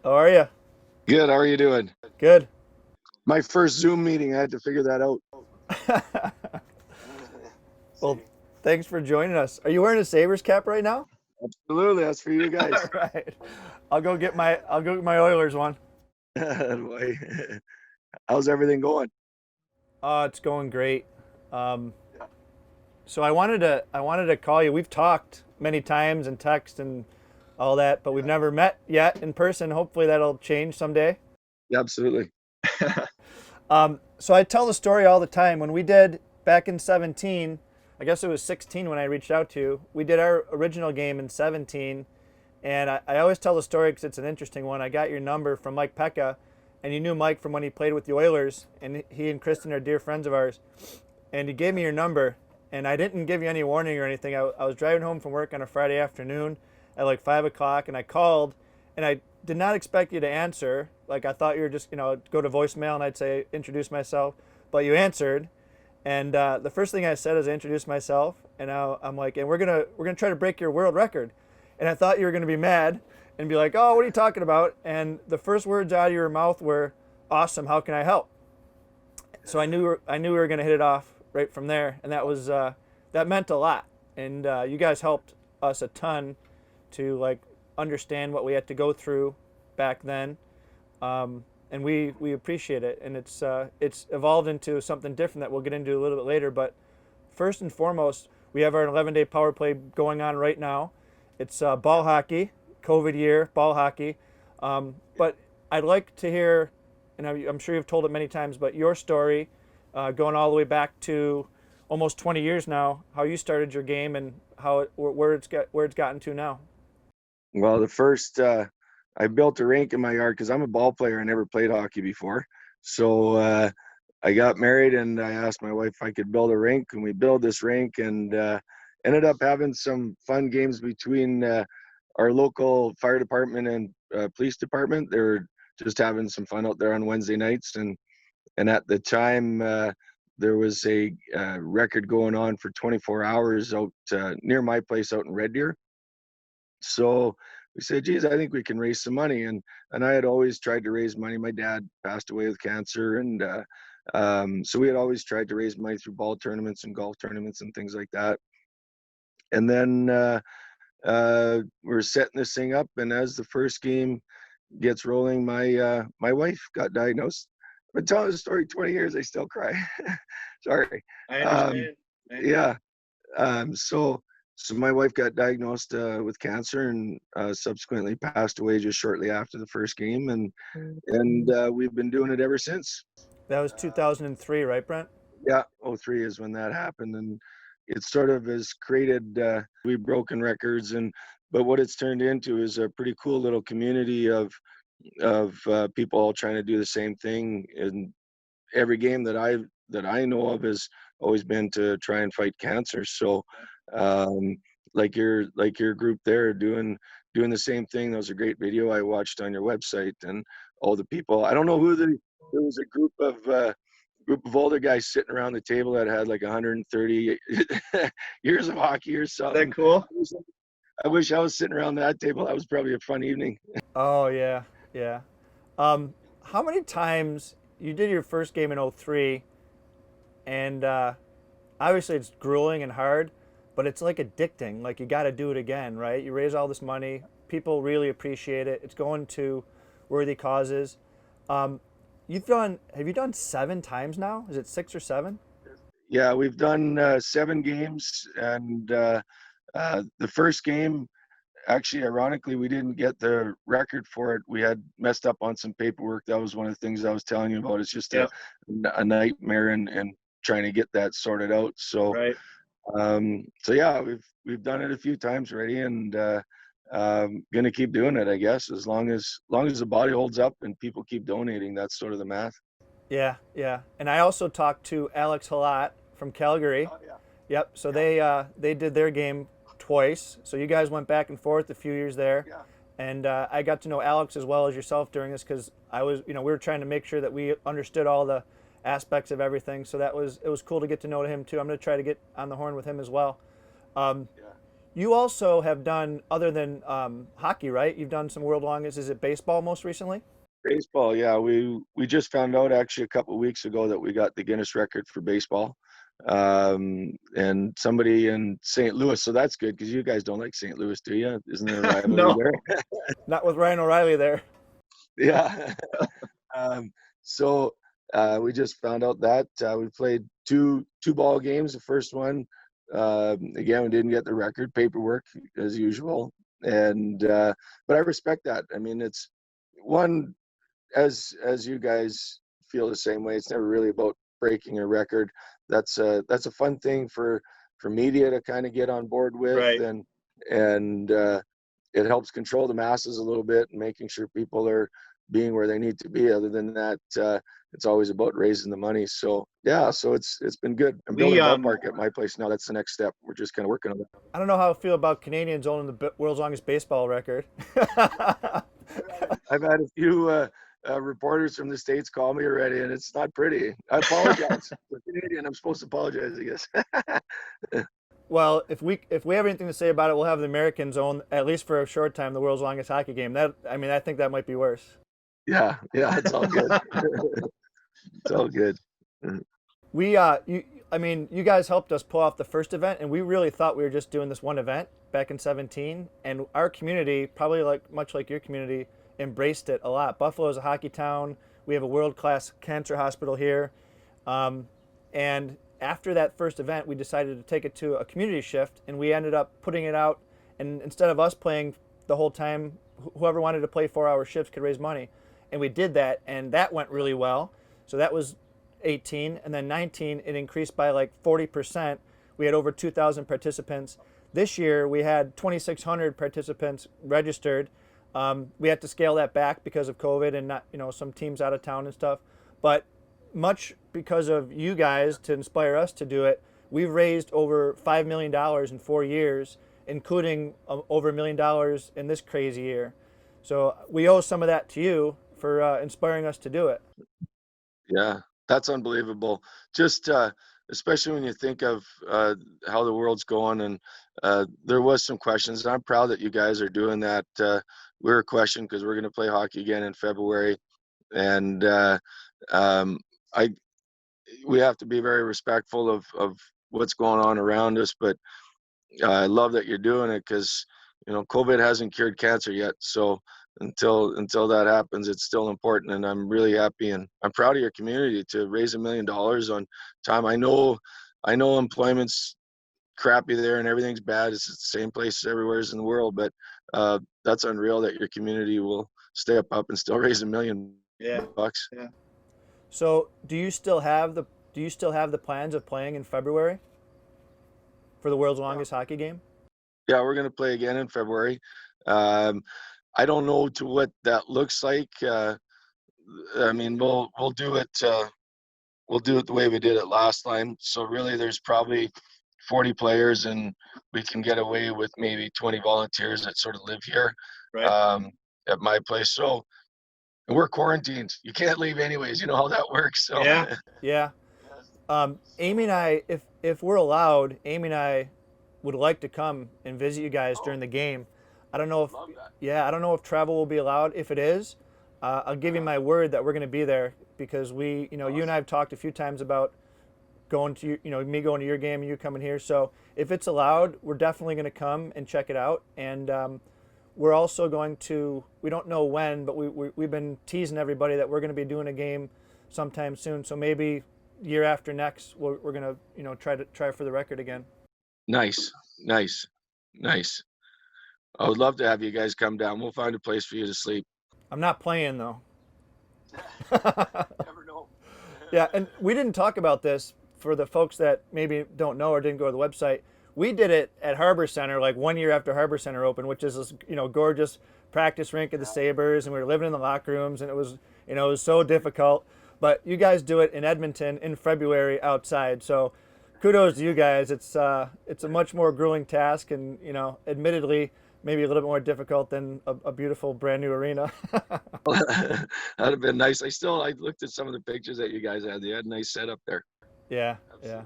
How are you? Good. How are you doing? Good. My first Zoom meeting, I had to figure that out. Well, See, thanks for joining us. Are you wearing a Sabres cap right now? absolutely. That's for you All guys. right. I'll go get my Oilers one. Boy, how's everything going? It's going great. Um, Yeah. so I wanted to call you. We've talked many times and text and all that, but we've Yeah. never met yet in person. Hopefully that'll change someday. Yeah, absolutely. So I tell the story all the time. When we did back in 17, I guess it was 16 when I reached out to you. We did our original game in 17, and I always tell the story because it's an interesting one. I got your number from Mike Pekka, and you knew Mike from when he played with the Oilers, and he and Kristen are dear friends of ours. And he gave me your number, and I didn't give you any warning or anything. I was driving home from work on a Friday afternoon at like 5 o'clock, and I called, and I did not expect you to answer. Like I thought you were just, go to voicemail, and I'd say introduce myself, but you answered, and the first thing I said is I introduced myself, and now I'm like, and we're gonna try to break your world record, and I thought you were gonna be mad and be like, oh, what are you talking about? And the first words out of your mouth were, awesome. How can I help? So I knew we were gonna hit it off right from there, and that meant a lot. And you guys helped us a ton to like understand what we had to go through back then, and we appreciate it. And it's evolved into something different that we'll get into a little bit later. But first and foremost, we have our 11-day power play going on right now. It's ball hockey, COVID year, ball hockey. But I'd like to hear, and I'm sure you've told it many times, but your story, going all the way back to almost 20 years now, how you started your game and where it's gotten to now. Well, I built a rink in my yard because I'm a ball player. I never played hockey before. So I got married and I asked my wife if I could build a rink, and we built this rink and ended up having some fun games between our local fire department and police department. They were just having some fun out there on Wednesday nights, and at the time there was a record going on for 24 hours out near my place out in Red Deer. So we said, geez, I think we can raise some money. And I had always tried to raise money. My dad passed away with cancer, and so we had always tried to raise money through ball tournaments and golf tournaments and things like that. And then we're setting this thing up, and as the first game gets rolling, my wife got diagnosed. I've been telling the story 20 years. I still cry. Sorry. I Um, understand. yeah. So my wife got diagnosed with cancer and subsequently passed away just shortly after the first game, and we've been doing it ever since. That was Uh, 2003, right, Brent? yeah, '03 is when that happened, and it sort of has created we've broken records, and but what it's turned into is a pretty cool little community of people all trying to do the same thing. And every game that I know of has always been to try and fight cancer. So, um, like your group there doing the same thing. That was a great video I watched on your website, and all the people. I don't know there was a group of older guys sitting around the table that had like 130 years of hockey or Is that something. cool? I wish I was sitting around that table. That was probably a fun evening. Oh yeah, yeah. Um, how many times you did your first game in '03, and obviously it's grueling and hard, but it's like addicting. Like you got to do it again, right? You raise all this money, people really appreciate it. It's going to worthy causes. Um, have you done 7 times now? Is it 6 or 7? Yeah, we've done 7 games, and the first game, actually, ironically, we didn't get the record for it. We had messed up on some paperwork. That was one of the things I was telling you about. It's just Yep. a nightmare, and trying to get that sorted out. So Right. so yeah, we've done it a few times already, and gonna keep doing it, I guess, as long as the body holds up and people keep donating. That's sort of the math. Yeah, yeah. And I also talked to Alex Halat from Calgary. Oh yeah, Yep. So yeah, they did their game twice. So you guys went back and forth a few years there, yeah. and I got to know Alex as well as yourself during this because we were trying to make sure that we understood all the aspects of everything. So it was cool to get to know him too. I'm going to try to get on the horn with him as well. Um, Yeah. You also have done, other than hockey, right? You've done some world longest. Is it baseball most recently? Baseball, yeah. We just found out actually a couple of weeks ago that we got the Guinness record for baseball. And somebody in St. Louis, so that's good because you guys don't like St. Louis, do you? Isn't there a rivalry No, there? not with Ryan O'Reilly there. Yeah. Um, so we just found out that we played two ball games. The first one, again, we didn't get the record, paperwork as usual, and but I respect that. I mean, it's one, as you guys feel the same way. It's never really about breaking a record. That's a fun thing for media to kind of get on board with, Right. and it helps control the masses a little bit and making sure people are being where they need to be. Other than that, it's always about raising the money. So yeah, so it's been good. I'm We building a ballpark at my place now. That's the next step. We're just kind of working on it. I don't know how I feel about Canadians owning the world's longest baseball record. I've had a few reporters from the States call me already, and it's not pretty. I apologize. For Canadian, I'm supposed to apologize, I guess. Well, if we have anything to say about it, we'll have the Americans own, at least for a short time, the world's longest hockey game. That, I mean, I think that might be worse. Yeah, it's all good. It's all good. I mean, you guys helped us pull off the first event, and we really thought we were just doing this one event back in 17. And our community, probably like much like your community, embraced it a lot. Buffalo is a hockey town. We have a world-class cancer hospital here, and after that first event, we decided to take it to a community shift, and we ended up putting it out. And instead of us playing the whole time, whoever wanted to play 4-hour shifts could raise money, and we did that, and that went really well. So that was 18, and then 19 it increased by like 40%. We had over 2,000 participants. This year we had 2,600 participants registered. We had to scale that back because of COVID and not, some teams out of town and stuff. But much because of you guys to inspire us to do it, we've raised over $5 million in 4 years, including over $1 million in this crazy year. So we owe some of that to you for inspiring us to do it. Yeah, that's unbelievable. Just especially when you think of how the world's going, and there was some questions. And I'm proud that you guys are doing that. We were questioned because we're going to play hockey again in February, and I we have to be very respectful of what's going on around us. But I love that you're doing it because COVID hasn't cured cancer yet. So until that happens, it's still important, and I'm really happy and I'm proud of your community to raise $1 million on time. I know employment's crappy there and everything's bad. It's the same place everywhere in the world, but that's unreal that your community will step up and still raise $1 million. Yeah. Yeah. So do you still have the plans of playing in February for the world's longest hockey game? Yeah, we're gonna play again in February. Um, I don't know to what that looks like. I mean, we'll do it. We'll do it the way we did it last time. So really, there's probably 40 players, and we can get away with maybe 20 volunteers that sort of live here, Right. at my place. So and we're quarantined. You can't leave anyways. You know how that works. So Yeah. Yeah. Amy and I, if we're allowed, Amy and I would like to come and visit you guys during the game. I don't know if, love that. yeah, I don't know if travel will be allowed. If it is, I'll give you my word that we're going to be there because you and I have talked a few times about going to, me going to your game and you coming here. So if it's allowed, we're definitely going to come and check it out. And we're also going to, we don't know when, but we've been teasing everybody that we're going to be doing a game sometime soon. So maybe year after next, we're going to, try for the record again. Nice, nice, nice. I would love to have you guys come down. We'll find a place for you to sleep. I'm not playing though. Never know. Yeah, and we didn't talk about this for the folks that maybe don't know or didn't go to the website. We did it at Harbor Center like 1 year after Harbor Center opened, which is this, gorgeous practice rink of the Sabres, and we were living in the locker rooms, and it was so difficult. But you guys do it in Edmonton in February outside, so kudos to you guys. It's a much more grueling task, and admittedly maybe a little bit more difficult than a beautiful brand new arena. That'd have been nice. I looked at some of the pictures that you guys had. They had a nice setup there. Yeah, Absolutely.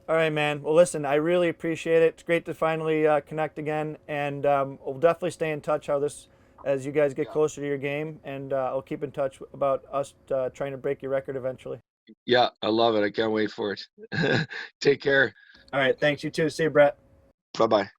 All right, man. Well, listen, I really appreciate it. It's great to finally connect again, and we'll definitely stay in touch as you guys get closer to your game, and I'll keep in touch about us trying to break your record eventually. Yeah, I love it. I can't wait for it. Take care. All right, thanks. You too. See you, Brett. Bye bye.